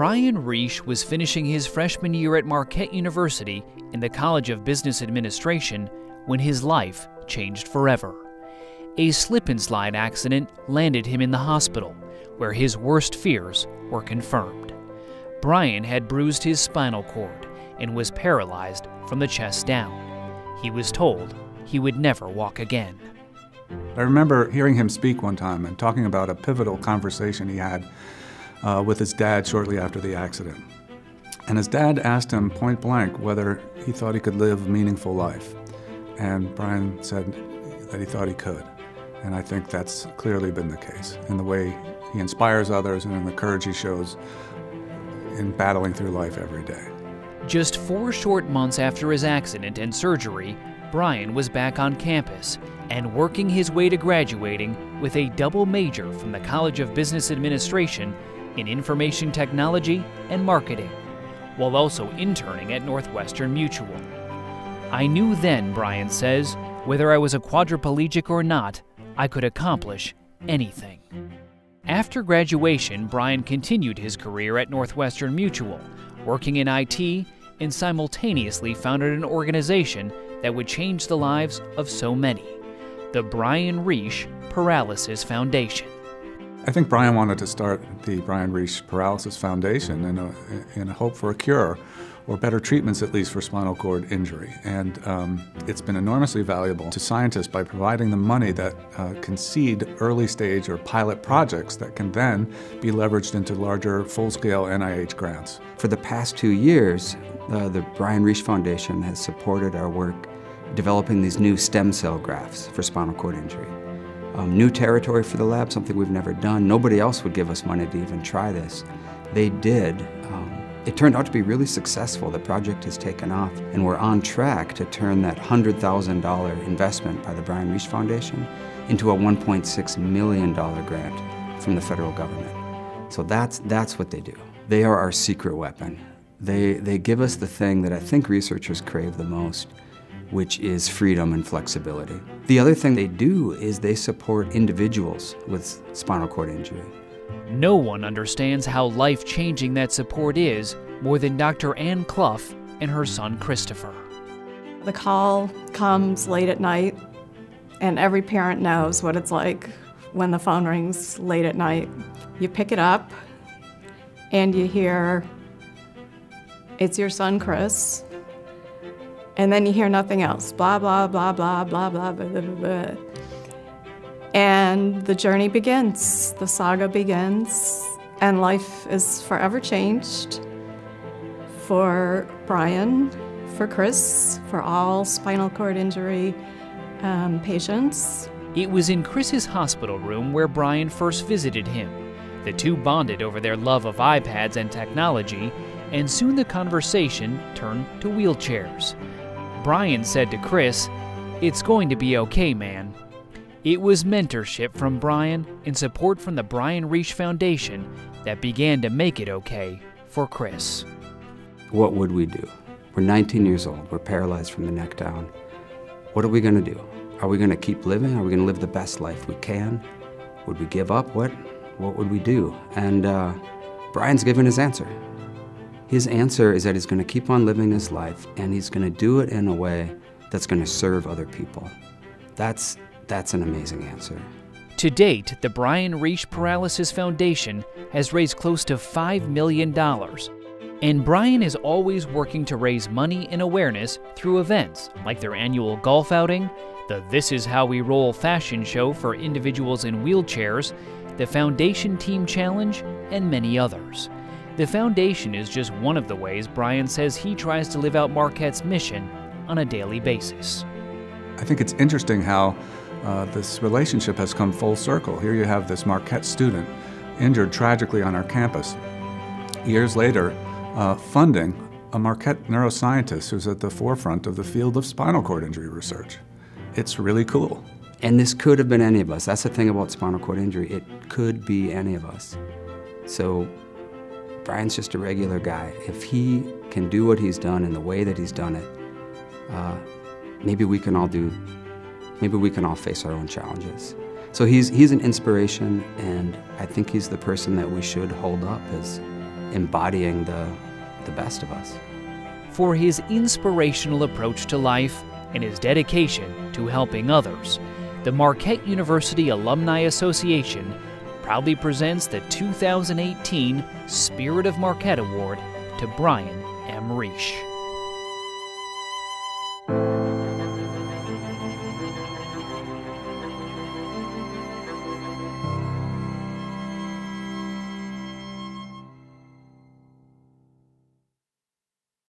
Bryon Riesch was finishing his freshman year at Marquette University in the College of Business Administration when his life changed forever. A slip-and-slide accident landed him in the hospital, where his worst fears were confirmed. Bryon had bruised his spinal cord and was paralyzed from the chest down. He was told he would never walk again. I remember hearing him speak one time and talking about a pivotal conversation he had with his dad shortly after the accident. And his dad asked him point blank whether he thought he could live a meaningful life. And Bryon said that he thought he could. And I think that's clearly been the case in the way he inspires others and in the courage he shows in battling through life every day. Just 4 short months after his accident and surgery, Bryon was back on campus and working his way to graduating with a double major from the College of Business Administration in Information Technology and Marketing, while also interning at Northwestern Mutual. I knew then, Bryon says, whether I was a quadriplegic or not, I could accomplish anything. After graduation, Bryon continued his career at Northwestern Mutual, working in IT, and simultaneously founded an organization that would change the lives of so many, the Bryon Riesch Paralysis Foundation. I think Bryon wanted to start the Bryon Riesch Paralysis Foundation in a hope for a cure, or better treatments at least for spinal cord injury. And it's been enormously valuable to scientists by providing the money that can seed early stage or pilot projects that can then be leveraged into larger full-scale NIH grants. For the past 2 years, the Bryon Riesch Foundation has supported our work developing these new stem cell grafts for spinal cord injury. New territory for the lab, something we've never done. Nobody else would give us money to even try this. They did. It turned out to be really successful. The project has taken off, and we're on track to turn that $100,000 investment by the Bryon Riesch Foundation into a $1.6 million grant from the federal government. So that's what they do. They are our secret weapon. They give us the thing that I think researchers crave the most, which is freedom and flexibility. The other thing they do is they support individuals with spinal cord injury. No one understands how life-changing that support is more than Dr. Ann Clough and her son Christopher. The call comes late at night, and every parent knows what it's like when the phone rings late at night. You pick it up, and you hear, "It's your son, Chris." And then you hear nothing else. Blah, blah, blah, blah, blah, blah, blah, blah, blah. And the journey begins, the saga begins, and life is forever changed for Bryon, for Chris, for all spinal cord injury patients. It was in Chris's hospital room where Bryon first visited him. The two bonded over their love of iPads and technology, and soon the conversation turned to wheelchairs. Bryon said to Chris, "It's going to be okay, man." It was mentorship from Bryon and support from the Bryon Riesch Foundation that began to make it okay for Chris. What would we do? We're 19 years old. We're paralyzed from the neck down. What are we going to do? Are we going to keep living? Are we going to live the best life we can? Would we give up? What would we do? And Bryon's given his answer. His answer is that he's going to keep on living his life, and he's going to do it in a way that's going to serve other people. That's an amazing answer. To date, the Bryon Riesch Paralysis Foundation has raised close to $5 million. And Bryon is always working to raise money and awareness through events like their annual golf outing, the This Is How We Roll fashion show for individuals in wheelchairs, the Foundation Team Challenge, and many others. The foundation is just one of the ways Bryon says he tries to live out Marquette's mission on a daily basis. I think it's interesting how this relationship has come full circle. Here you have this Marquette student injured tragically on our campus. Years later, funding a Marquette neuroscientist who's at the forefront of the field of spinal cord injury research. It's really cool. And this could have been any of us. That's the thing about spinal cord injury. It could be any of us. So Bryon's just a regular guy. If he can do what he's done in the way that he's done it, maybe we can all face our own challenges. So he's an inspiration, and I think he's the person that we should hold up embodying the best of us. For his inspirational approach to life and his dedication to helping others, the Marquette University Alumni Association proudly presents the 2018 Spirit of Marquette Award to Bryon M. Riesch.